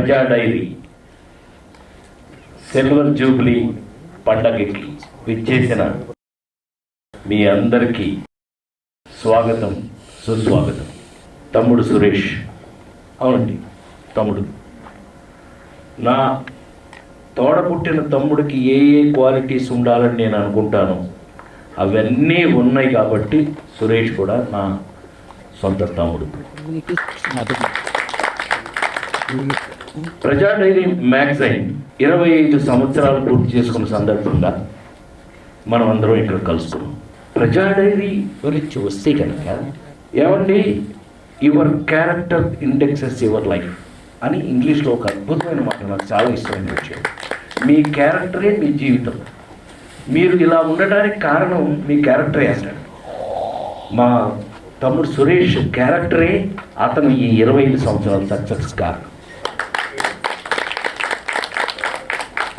ప్రజా dairy silver Jubilee పండగకి విచ్చేసిన మీ అందరికీ స్వాగతం, సుస్వాగతం. తమ్ముడు సురేష్, అవునండి తమ్ముడు, నా తోడ పుట్టిన తమ్ముడికి ఏ క్వాలిటీస్ ఉండాలని నేను అనుకుంటాను అవన్నీ ఉన్నాయి కాబట్టి సురేష్ కూడా నా సొంత తమ్ముడు. ప్రజా డైరీ మ్యాగజైన్ 25 సంవత్సరాలు పూర్తి చేసుకున్న సందర్భంగా మనం అందరం ఇక్కడ కలుసుకున్నాం. ప్రజా డైరీ గురించి వస్తే కనుక ఏమండి, your character indexes your life అని ఇంగ్లీష్లో ఒక అద్భుతమైన మాట, నాకు చాలా ఇష్టమైన విషయం. మీ క్యారెక్టరే మీ జీవితం. మీరు ఇలా ఉండడానికి కారణం మీ క్యారెక్టరే అసలు. మా తమ్ముడు సురేష్ క్యారెక్టరే అతను ఈ 25 సంవత్సరాల సక్సెస్ కారణం.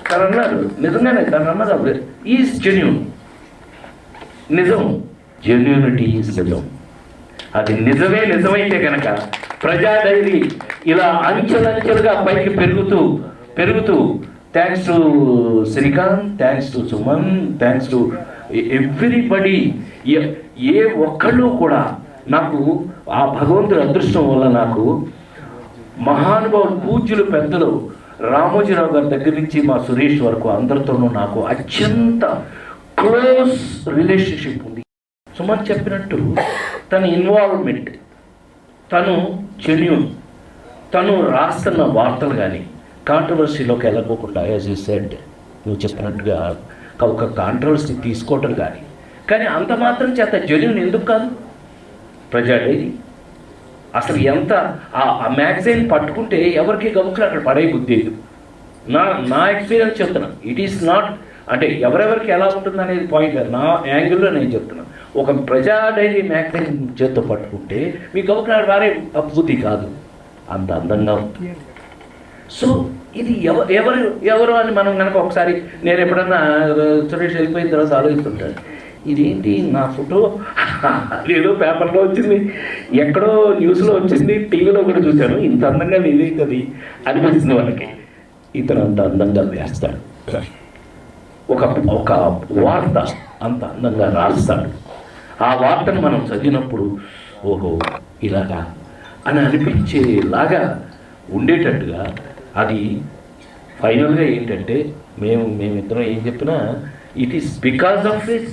తను అన్నారు, నిజంగానే తను అన్నది అప్పుడు ఈజ్ జెన్యూన్. నిజం, జెన్యూనిటీ ఈజ్ నిజం. అది నిజమైతే కనుక ప్రజా డైరీ ఇలా అంచెలంచెలుగా పైకి పెరుగుతూ thanks to Srikanth, thanks to Suman, thanks to everybody. ఏ ఒక్కళ్ళు కూడా నాకు ఆ భగవంతుడి అదృష్టం వల్ల నాకు మహానుభావులు, పూజ్యులు, పెద్దలు రామోజీరావు గారి దగ్గర నుంచి మా సురేష్ వరకు అందరితోనూ నాకు అత్యంత క్లోజ్ రిలేషన్షిప్ ఉంది. సుమన్ చెప్పినట్టు తన ఇన్వాల్వ్మెంట్, తను జెన్యూన్, తను రాస్తున్న వార్తలు కానీ కాంట్రవర్సీలోకి వెళ్ళకోకుండా, యాజ్ యూ సెడ్, నువ్వు చెప్పినట్టుగా ఒక కాంట్రవర్సీ తీసుకోవటం కానీ అంత మాత్రం చేత జెన్యూన్ ఎందుకు కాదు? ప్రజా డైరీ అసలు ఎంత ఆ మ్యాగజైన్ పట్టుకుంటే ఎవరికి గబుక్కులు అక్కడ పడే బుద్ధి. నా ఎక్స్పీరియన్స్ చెప్తున్నా. ఇట్ ఈస్ నాట్ అంటే ఎవరెవరికి ఎలా ఉంటుంది అనేది పాయింట్ కాదు, నా యాంగిల్లో నేను చెప్తున్నాను. ఒక ప్రజా డైరీ మ్యాగజైన్ చేత్తో పట్టుకుంటే మీ గబుక్కులు వారే బుద్ధి కాదు, అంత అందంగా ఉంటుంది. సో ఇది ఎవరు అని మనం కనుక ఒకసారి, నేను ఎప్పుడన్నా సురేష్ వెళ్ళిపోయిన తర్వాత ఆలోచిస్తుంటాను, ఇదేంటి నా ఫోటో ఏదో పేపర్లో వచ్చింది, ఎక్కడో న్యూస్లో వచ్చింది, టీవీలో కూడా చూశాను, ఇంత అందంగా ఇదేంటది అనిపిస్తుంది వాళ్ళకి. ఇతను అంత అందంగా వేస్తాడు, ఒక వార్త అంత అందంగా రాస్తాడు. ఆ వార్తను మనం చదివినప్పుడు ఓహో ఇలాగా అని అనిపించేలాగా ఉండేటట్టుగా అది ఫైనల్గా ఏంటంటే మేమిద్దరం ఏం చెప్పినా it is because of this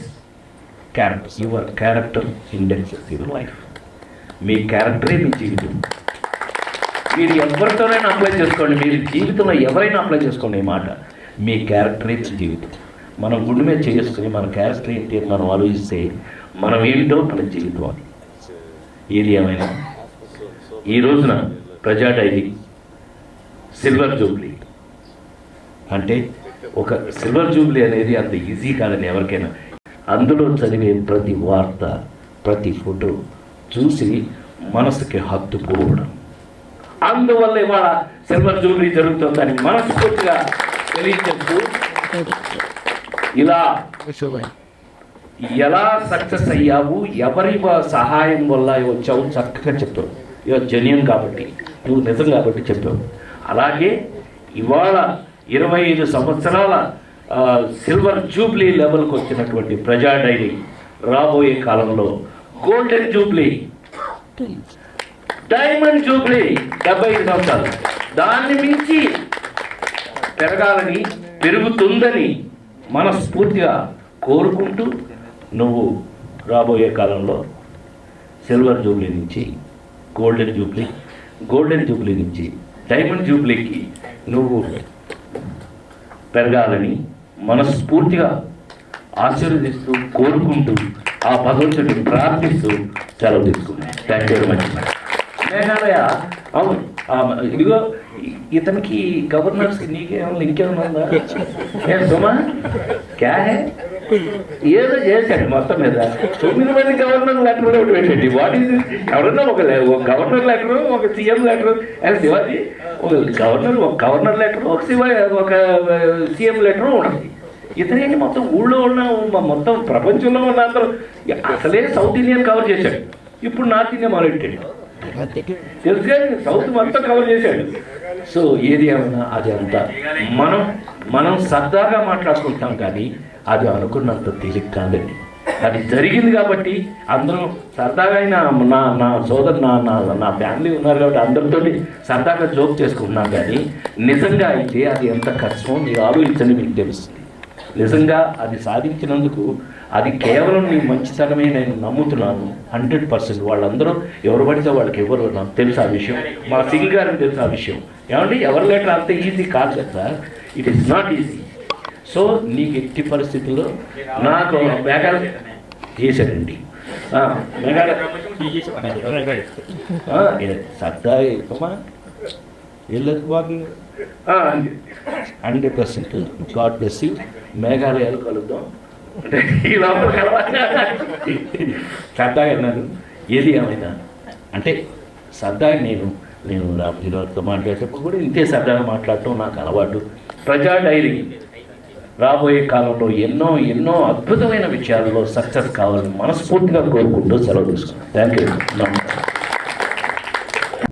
character. Your character indexes your life. మీ క్యారెక్టరే మీ జీవితం. మీరు ఎవరితోనైనా అప్లై చేసుకోండి, మీరు జీవితంలో ఎవరైనా అప్లై చేసుకోండి ఈ మాట. మీ క్యారెక్టరే మీ జీవితం. మనం గుండె మీద చేసుకుని మన క్యారెక్టర్ ఏంటి అని మనం ఆలోచిస్తే మనం ఏంటో మన జీవితం అని. ఏది ఏమైనా ఈ రోజున ప్రజా డైరీ సిల్వర్ జూబ్లీ అంటే ఒక సిల్వర్ జూబ్లీ అనేది అంత ఈజీ కాదని ఎవరికైనా. అందులో చదివే ప్రతి వార్త, ప్రతి ఫోటో చూసి మనసుకి హత్తుకోవడం, అందువల్ల ఇవాళ సిల్వర్ జూబ్లీ జరుగుతుందని మనస్ఫూర్తిగా తెలియజేస్తూ ఇలా ఎలా సక్సెస్ అయ్యావు, ఎవరి సహాయం వల్ల వచ్చావు చక్కగా చెప్పావు. ఇవాళ జెన్యూన్ కాబట్టి, నువ్వు నిజం కాబట్టి చెప్పావు. అలాగే ఇవాళ 25 సంవత్సరాల సిల్వర్ జూబ్లీ లెవెల్కి వచ్చినటువంటి ప్రజా డైరీ రాబోయే కాలంలో గోల్డెన్ జూబ్లీ, డైమండ్ జూబ్లీ 75 సంవత్సరాలు దాన్ని మించి పెరగాలని, పెరుగుతుందని మనస్ఫూర్తిగా కోరుకుంటూ నువ్వు రాబోయే కాలంలో సిల్వర్ జూబ్లీ నుంచి గోల్డెన్ జూబ్లీ నుంచి డైమండ్ జూబ్లీకి నువ్వు పెరగాలని మనస్ఫూర్తిగా ఆశీర్వదిస్తూ కోరుకుంటూ ఆ భగవంతుడిని ప్రార్థిస్తూ సెలవు తీసుకున్నాను. Thank you very much. Meghalaya, అవును ఇదిగో ఇతనికి గవర్నర్స్కి నీకేమన్నా ఇంకేమన్నా ఉందా? సుమా క్యా హే ఏదో చేశాడు మొత్తం మీద 9 మంది గవర్నర్ లెటర్ ఒకటి పెట్టండి. వాట్ ఈజ్ ఎవరన్నా ఒక గవర్నర్ లెటరు, ఒక సీఎం లెటరు, శివాజీ ఒక గవర్నర్ లెటరు, ఒక సీఎం లెటరు ఉంటుంది. ఇతనేంటి మొత్తం ఊళ్ళో ఉన్న మొత్తం ప్రపంచంలో ఉన్న అందరూ అసలే సౌత్ ఇండియన్ కవర్ చేశాడు, ఇప్పుడు నార్త్ ఇండియా మొదలెట్టాడు. తెలుసుగా, సౌత్ మొత్తం కవర్ చేశాడు. సో ఏది ఏమైనా అది అంతా మనం సరదాగా మాట్లాడుకుంటాం, కానీ అది అనుకున్నంత తేలిక కాదండి. అది జరిగింది కాబట్టి అందరం సరదాగా అయినా నా సోదరు నా ఫ్యామిలీ ఉన్నారు కాబట్టి అందరితో సరదాగా జోక్ చేసుకుంటున్నాం, కానీ నిజంగా అయితే అది ఎంత కష్టమో మీరు ఆలోచించండి, మీకు తెలుస్తుంది. నిజంగా అది సాధించినందుకు అది కేవలం నీ మంచితనమే నేను నమ్ముతున్నాను 100%. వాళ్ళందరూ ఎవరు పడితే వాళ్ళకి ఎవరు, నాకు తెలుసు ఆ విషయం, మా సింగ్ గారికి తెలుసు ఆ విషయం. ఏమండి ఎవరి లెటర్ అంత ఈజీ కాదు కదా, it is not easy. So నీకు ఎట్టి పరిస్థితుల్లో నాకు మేఘాలు చేశాడండి, మేఘాలు సరదా వెళ్ళదు బాగు 100%. God bless you. మేఘాలయాలు కలుద్దాం అంటే ఈ లోపల కలవాలి. సరదాగా అన్నాను. ఏది ఏమైనా అంటే సరదాగా నేను రామజీరావుతో మాట్లాడేటప్పుడు కూడా ఇంతే సరదాగా మాట్లాడటం నాకు అలవాటు. ప్రజా డైరీ రాబోయే కాలంలో ఎన్నో ఎన్నో అద్భుతమైన విషయాల్లో సక్సెస్ కావాలని మనస్ఫూర్తిగా కోరుకుంటూ సెలవు తీసుకున్నాను. Thank you.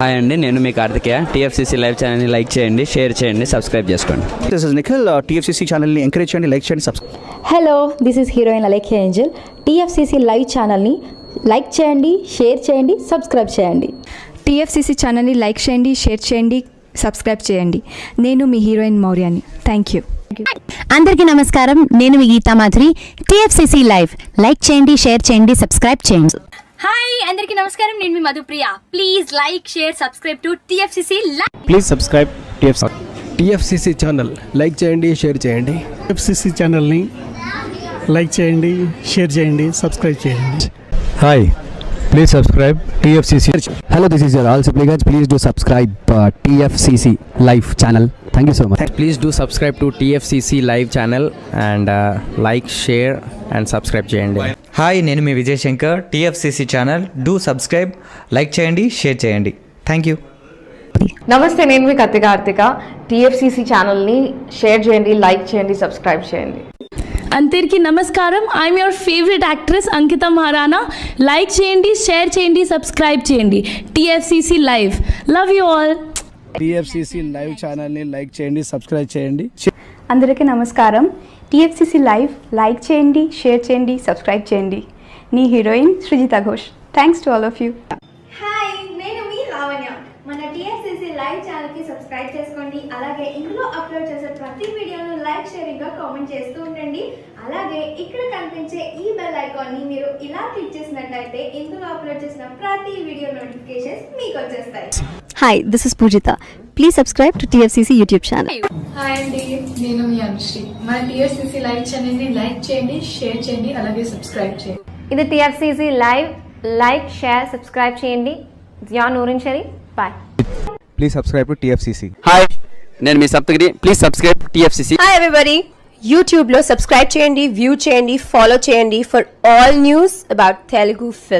హాయ్ అండి, నేను మీ కార్తికేయ. టీఎఫ్సీసీ లైవ్ ఛానల్ని లైక్ చేయండి, షేర్ చేయండి, సబ్స్క్రైబ్ చేసుకోండి. This is Nikhil. టీఎఫ్సీసీ ఛానల్ని ఎంకరేజ్ చేయండి, లైక్ చేయండి, subscribe. Hello, this is heroine Alekhya Angel. TFCC live ఛానల్ని లైక్ చేయండి, షేర్ చేయండి, సబ్స్క్రైబ్ చేయండి. టీఎఫ్సీసీ ఛానల్ని లైక్ చేయండి, షేర్ చేయండి, సబ్స్క్రైబ్ చేయండి. నేను మీ హీరోయిన్ మౌర్యాని. Thank you. అందరికీ నమస్కారం, నేను మీ గీతా మాధురి. టీఎఫ్సీసీ లైవ్ లైక్ చేయండి, షేర్ చేయండి, సబ్స్క్రైబ్ చేయండి. హాయ్ అందరికీ నమస్కారం, నేను మీ Madhupriya. Please like share subscribe to TFCC live. Please subscribe TFCC channel like చేయండి, షేర్ చేయండి. టీఎఫ్సీసీ ఛానల్ని లైక్ చేయండి, షేర్ చేయండి, సబ్స్క్రైబ్ చేయండి. Hi, please subscribe TFCC. Hello, this is your all supplicants. Please do subscribe TFCC live channel. Thank you so much. Please do subscribe to TFCC live channel and like, share and subscribe చేయండి. హాయ్, నేను మీ Vijay Shankar. TFCC channel do subscribe, like చేయండి, share చేయండి. Thank you. నమస్తే, నేను మీ కార్తిక. టీఎఫ్సీసీ ఛానల్ని షేర్ చేయండి, లైక్ చేయండి, సబ్స్క్రైబ్ చేయండి. అందరికీ నమస్కారం. I'm your favourite actress Ankita Maharana. Like చేయండి, షేర్ చేయండి, సబ్స్క్రైబ్ చేయండి. TFCC live. Love you all. TFCC live ఛానల్ని లైక్ చేయండి, సబ్స్క్రైబ్ చేయండి. అందరికీ నమస్కారం. టీఎఫ్సీసీ లైవ్ లైక్ చేయండి, షేర్ చేయండి, సబ్స్క్రైబ్ చేయండి. నీ heroine Srujitha Ghosh. Thanks to all of you. Hi, నేను మీ లావణ్య. మన టీఎఫ్సీసీ లైవ్ ఛానల్కి సబ్స్క్రైబ్ చేసుకోండి. అలాగే ఇందులో అప్లోడ్ చేసే ప్రతి వీడియోను లైక్, షేరింగ్గా కామెంట్ చేస్తూ ఉండండి. అలాగే ఇక్కడ కనిపించే ఈ బెల్ ఐకాన్ని మీరు ఇలా క్లిక్ చేసినట్లయితే ఇందులో అప్లోడ్ చేసిన ప్రతి వీడియో నోటిఫికేషన్స్ మీకు వచ్చేస్తాయి. Hi, this is Poojitha. Please subscribe to TFCC YouTube channel. Hi అండి, నేను మీ అనుశ్రీ. మన టీఎఫ్సీసీ లైవ్ ఛానల్ని లైక్ చేయండి, షేర్ చేయండి, అలాగే సబ్స్క్రైబ్ చేయండి. ఇది TFCC live. Like, share, subscribe చేయండి. Zia Noorin Shari. Bye. Please subscribe to TFCC. Hi, నేను మీ Saptagiri. Please subscribe TFCC. Hi everybody, యూట్యూబ్లో సబ్స్క్రైబ్ చేయండి, వ్యూ చేయండి, ఫాలో చేయండి for all news about Telugu film.